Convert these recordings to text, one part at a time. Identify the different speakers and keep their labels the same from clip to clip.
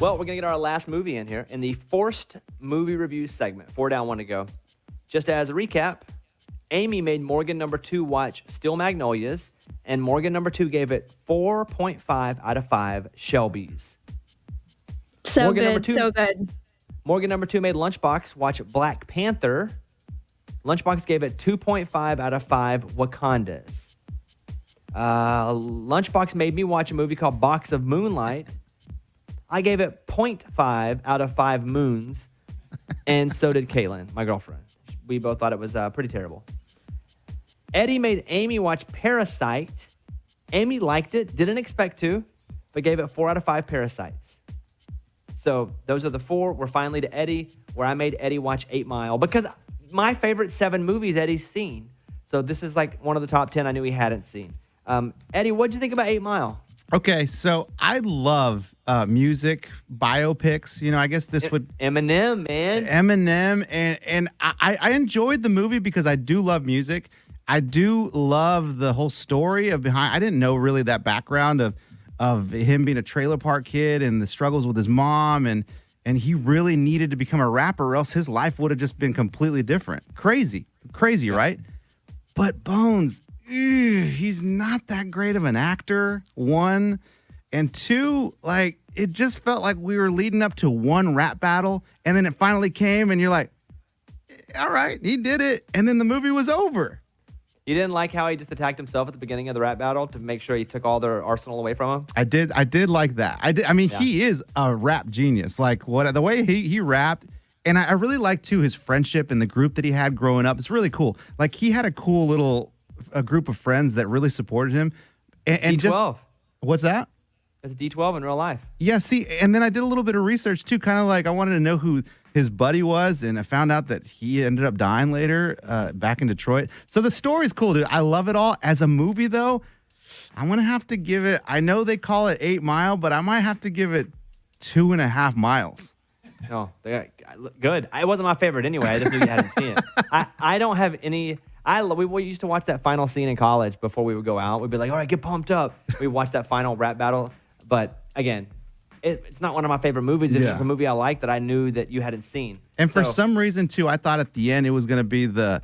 Speaker 1: Well, we're going to get our last movie in here in the forced movie review segment. 4 down, 1 to go. Just as a recap, Amy made Morgan number 2 watch Still Magnolias, and Morgan number 2 gave it 4.5 out of 5 Shelby's.
Speaker 2: So
Speaker 1: Morgan
Speaker 2: good,
Speaker 1: number 2,
Speaker 2: so good.
Speaker 1: Morgan number 2 made Lunchbox watch Black Panther. Lunchbox gave it 2.5 out of 5 Wakandas. Lunchbox made me watch a movie called Box of Moonlight. I gave it 0.5 out of 5 moons, and so did Caitlin, my girlfriend. We both thought it was pretty terrible. Eddie made Amy watch Parasite. Amy liked it, didn't expect to, but gave it 4 out of 5 Parasites. So those are the 4. We're finally to Eddie, where I made Eddie watch 8 Mile, because my favorite 7 movies Eddie's seen. So this is like one of the top 10 I knew he hadn't seen. Eddie, what'd you think about 8 Mile?
Speaker 3: Okay, so I love music, biopics. You know, I guess this would...
Speaker 1: Eminem, man.
Speaker 3: Eminem, and I enjoyed the movie because I do love music. I do love the whole story of behind... I didn't know really that background of him being a trailer park kid and the struggles with his mom, and he really needed to become a rapper or else his life would have just been completely different. Crazy, yeah. Right? But Bones... he's not that great of an actor, 1. And 2, like, it just felt like we were leading up to one rap battle, and then it finally came, and you're like, all right, he did it. And then the movie was over.
Speaker 1: You didn't like how he just attacked himself at the beginning of the rap battle to make sure he took all their arsenal away from him?
Speaker 3: I did like that. I mean, he is a rap genius. Like, the way he rapped, and I really like, too, his friendship and the group that he had growing up. It's really cool. Like, he had a cool little... a group of friends that really supported him. And
Speaker 1: D12.
Speaker 3: Just, what's that?
Speaker 1: It's D12 in real life.
Speaker 3: Yeah, see, and then I did a little bit of research too, kind of like I wanted to know who his buddy was, and I found out that he ended up dying later back in Detroit. So the story's cool, dude. I love it all. As a movie, though, I'm going to have to give it, I know they call it 8 Mile, but I might have to give it 2.5 miles.
Speaker 1: Oh, good. It wasn't my favorite anyway. I just knew you hadn't seen it. I don't have any... We used to watch that final scene in college before we would go out. We'd be like, all right, get pumped up. We watched that final rap battle. But again, it's not one of my favorite movies. It's just a movie I like that I knew that you hadn't seen.
Speaker 3: And for some reason, too, I thought at the end it was going to be the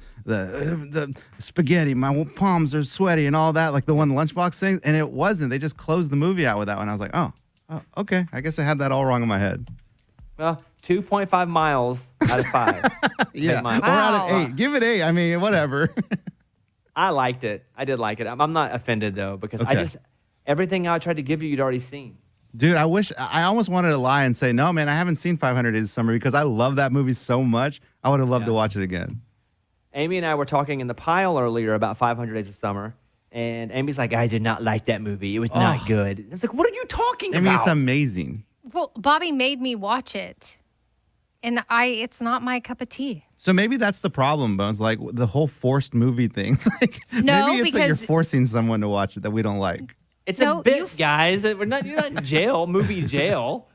Speaker 3: spaghetti. My palms are sweaty and all that, like the one Lunchbox sings. And it wasn't. They just closed the movie out with that one. I was like, oh, okay. I guess I had that all wrong in my head.
Speaker 1: Well, 2.5 miles out of 5.
Speaker 3: Yeah,
Speaker 1: wow.
Speaker 3: Or out of 8. Give it 8. I mean, whatever.
Speaker 1: I liked it. I did like it. I'm not offended, though, because everything I tried to give you'd already seen.
Speaker 3: Dude, I almost wanted to lie and say, no, man, I haven't seen 500 Days of Summer because I love that movie so much. I would have loved to watch it again.
Speaker 1: Amy and I were talking in the pile earlier about 500 Days of Summer, and Amy's like, I did not like that movie. It was not good. I was like, what are you talking about?
Speaker 3: I mean, it's amazing.
Speaker 2: Well, Bobby made me watch it, and it's not my cup of tea.
Speaker 3: So maybe that's the problem, Bones, like the whole forced movie thing.
Speaker 2: No,
Speaker 3: maybe it's
Speaker 2: because
Speaker 3: that you're forcing someone to watch it that we don't like.
Speaker 1: It's a bit, guys. You're not in jail, movie jail.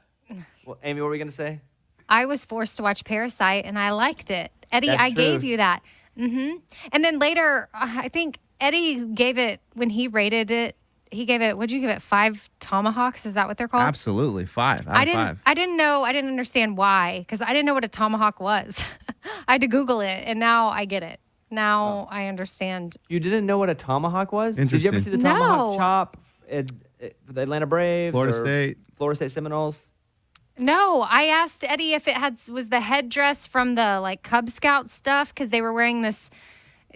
Speaker 1: Well, Amy, what were we going to say?
Speaker 2: I was forced to watch Parasite, and I liked it. Eddie,
Speaker 1: That's
Speaker 2: I
Speaker 1: true.
Speaker 2: gave you that. Mm-hmm. And then later, I think Eddie gave it, when he rated it, he gave it, what'd you give it, 5 tomahawks? Is that what they're called?
Speaker 3: Absolutely, 5 out of 5.
Speaker 2: I didn't understand why, because I didn't know what a tomahawk was. I had to Google it, and now I get it. Now I understand.
Speaker 1: You didn't know what a tomahawk was?
Speaker 3: Interesting.
Speaker 1: Did you ever see the tomahawk chop at the Atlanta Braves?
Speaker 3: Florida State
Speaker 2: Seminoles? No, I asked Eddie if it was the headdress from the like Cub Scout stuff, because they were wearing this,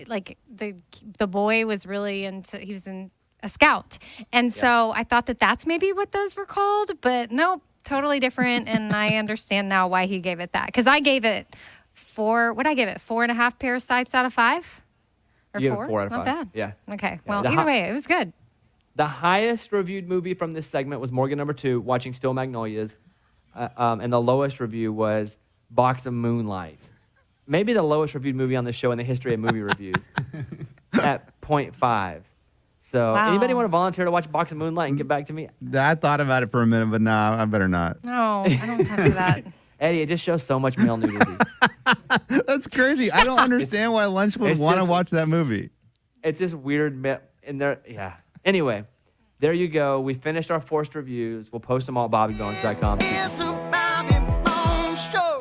Speaker 2: like the boy was really he was in a scout. And so I thought that's maybe what those were called, but nope, totally different. And I understand now why he gave it that. Because I gave it 4.5 parasites out of 5? Or
Speaker 1: you
Speaker 2: 4?
Speaker 1: 4 out of 5.
Speaker 2: Not bad.
Speaker 1: Yeah.
Speaker 2: Okay. Well, either way, it was good.
Speaker 1: The highest reviewed movie from this segment was Morgan number 2, watching Still Magnolias. And the lowest review was Box of Moonlight. Maybe the lowest reviewed movie on the show in the history of movie reviews at 0.5. So anybody want to volunteer to watch Box of Moonlight and get back to me?
Speaker 3: I thought about it for a minute, but nah, I better not.
Speaker 2: No, I don't have time for that.
Speaker 1: Eddie, it just shows so much male nudity.
Speaker 3: That's crazy. I don't understand why Lunch would want to watch that movie.
Speaker 1: It's just weird in there. Yeah. Anyway, There you go. We finished our forced reviews. We'll post them all at bobbybones.com.
Speaker 4: It's a Bobby Bones Show.